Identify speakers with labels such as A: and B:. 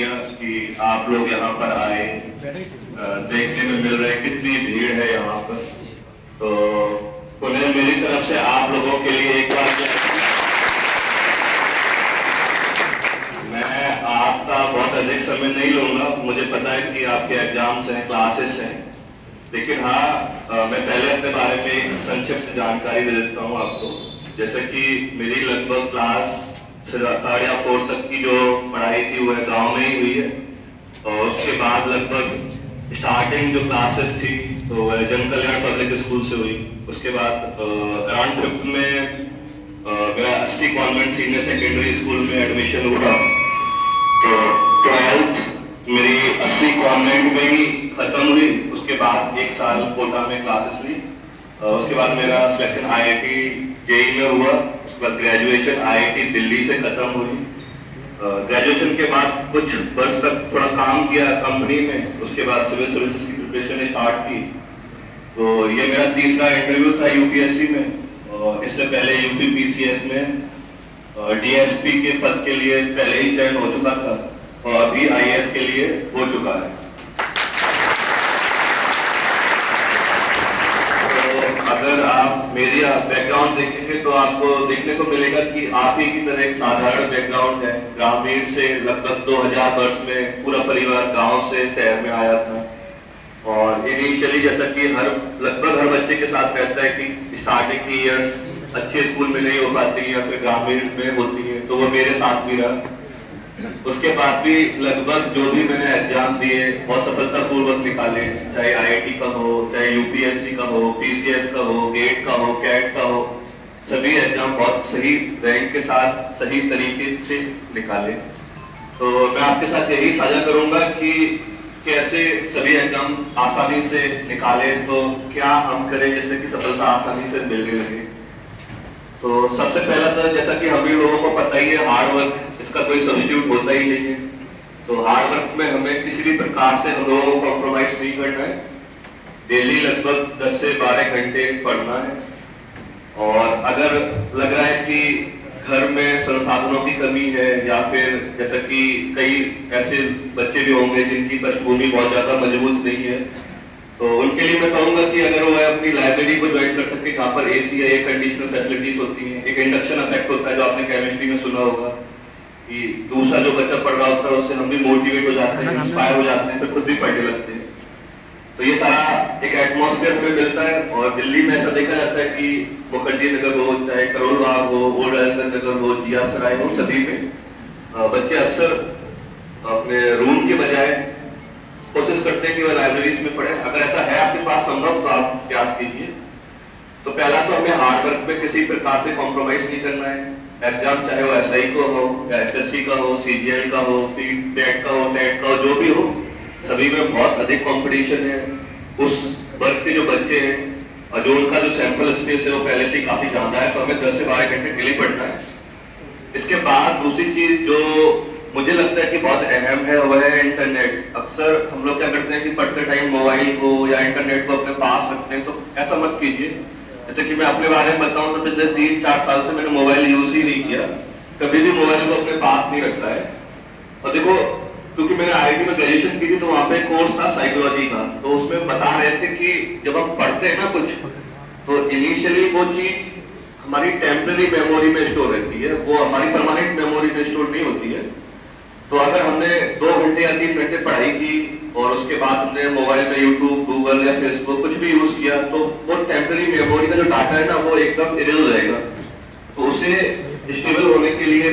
A: किया कि आप लोग यहाँ पर आए। देखने में मिल रहा है कितनी भीड़ है यहाँ पर। तो पुनः मेरी तरफ से आप लोगों के लिए एक बार मैं आपका बहुत अधिक समय नहीं लूंगा। मुझे पता है कि आपके एग्जाम्स हैं, क्लासेस हैं, लेकिन हाँ मैं पहले अपने बारे में संक्षिप्त जानकारी दे देता हूँ आपको। जैसे कि मेरी लगभग क्लास 3rd या 4th तक की जो पढ़ाई थी वह गांव में ही हुई है, और उसके बाद लगभग स्टार्टिंग जो क्लासेस थी तो वह जन कल्याण पब्लिक स्कूल से हुई। उसके बाद अराउंड 5th में मेरा 80 कॉन्वेंट सीनियर सेकेंडरी स्कूल में एडमिशन हुआ। तो 12th मेरी 80 कॉन्वेंट में ही खत्म हुई। उसके बाद 1 साल कोटा में क्लासेस ली। उसके बाद मेरा सिलेक्शन IIT JEE में हुआ। उसके बाद ग्रेजुएशन IIT दिल्ली से खत्म हुई। ग्रेजुएशन के बाद कुछ वर्ष तक थोड़ा काम किया कंपनी में। उसके बाद सिविल सर्विसेज की प्रिपरेशन स्टार्ट की। तो ये मेरा 3रा इंटरव्यू था UPSC में, और इससे पहले UPPCS में DSP के पद के लिए पहले ही चयन हो चुका था, और अभी IAS के लिए हो चुका है। अगर आप मेरी बैकग्राउंड देखेंगे तो आपको देखने को मिलेगा कि आप ही की तरह एक साधारण बैकग्राउंड है। ग्रामीण से लगभग 2000 वर्ष में पूरा परिवार गांव से शहर में आया था, और इनिशियली जैसा कि लगभग हर बच्चे के साथ रहता है कि स्टार्टिंग की ईयर्स अच्छे स्कूल में नहीं हो पाती या फिर ग्रामीण में होती है, तो वो मेरे साथ भी रहा। उसके बाद भी लगभग जो भी मैंने एग्जाम दिए बहुत सफलतापूर्वक निकाले, चाहे IIT का हो, चाहे UPSC का हो, PCS का हो, गेट का हो, कैट का हो, सभी एग्जाम बहुत सही रैंक के साथ सही तरीके से निकाले। तो मैं आपके साथ यही साझा करूंगा कि कैसे सभी एग्जाम आसानी से निकाले, तो क्या हम करें जिससे कि सफलता आसानी से मिलने लगे। तो सबसे पहला तो जैसा कि हम भी लोगों को पता ही है, हार्ड वर्क, इसका कोई सब्स्टिट्यूट होता ही नहीं है। तो हार्ड वर्क में हमें किसी भी प्रकार से हम लोगों को कॉम्प्रोमाइज नहीं करना है। डेली लगभग 10 से 12 घंटे पढ़ना है। और अगर लग रहा है कि घर में संसाधनों की कमी है, या फिर जैसा कि कई ऐसे बच्चे भी होंगे जिनकी पृष्ठभूमि बहुत ज्यादा मजबूत नहीं है, तो उनके लिए मैं कहूंगा कि अगर वो अपनी लाइब्रेरी को ज्वाइन कर सकते, जहाँ पर AC या एयर कंडीशनर फैसिलिटीज होती हैं। एक इंडक्शन इफेक्ट होता है जो आपने केमिस्ट्री में सुना होगा, कि दूसरा जो बच्चा पढ़ रहा होता है उससे हम भी मोटिवेट हो जाते हैं, इंस्पायर हो जाते हैं, फिर खुद भी पढ़ने लगते हैं। तो ये सारा एक एटमॉस्फेयर में मिलता है। और दिल्ली में ऐसा देखा जाता है कि मुखर्जी नगर हो, चाहे करोल बाग हो, ओल्ड राजेंद्र नगर हो, जिया सराय हो, सभी में बच्चे अक्सर अपने रूम के बजाय कोशिश करते हैं कि वह लाइब्रेरीज में पढ़े। अगर ऐसा है आपके पास संभव तो आप प्रयास कीजिए। तो पहला तो हमें हार्ड वर्क में किसी प्रकार से कॉम्प्रोमाइज नहीं करना है। एग्जाम चाहे वो SI को हो, या SSC का हो, CGL का हो, TET का हो, NET का हो, जो भी हो, सभी में बहुत अधिक कंपटीशन है। उस वर्ग के जो बच्चे हैं और जो उनका जो सैंपल स्पेस है वो पहले से ही काफी ज्यादा है, तो हमें 10 से 12 घंटे डेली पढ़ना है। इसके बाद दूसरी चीज जो मुझे लगता है कि बहुत अहम है वह है इंटरनेट। अक्सर हम लोग क्या करते हैं कि पढ़ते टाइम मोबाइल को या इंटरनेट को अपने पास रखते हैं, तो ऐसा मत कीजिए। जैसे कि मैं अपने बारे में बताऊं तो पिछले 3-4 साल से मैंने मोबाइल यूज ही नहीं किया, कभी भी मोबाइल को अपने पास नहीं रखता है। और देखो, क्योंकि मैंने IIT में ग्रेजुएशन की थी तो वहां पे कोर्स था साइकोलॉजी का, तो उसमें बता रहे थे कि जब हम पढ़ते हैं ना कुछ, तो इनिशियली वो चीज हमारी टेम्पररी मेमोरी में स्टोर रहती है, वो हमारी परमानेंट मेमोरी में स्टोर नहीं होती है। तो अगर हमने 2 घंटे या 3 घंटे पढ़ाई की और उसके बाद हमने मोबाइल में YouTube, Google या Facebook कुछ भी यूज किया, तो वो टेम्पररी मेमोरी का जो डाटा है ना वो एकदम इरेज हो जाएगा। तो उसे स्टेबल होने के लिए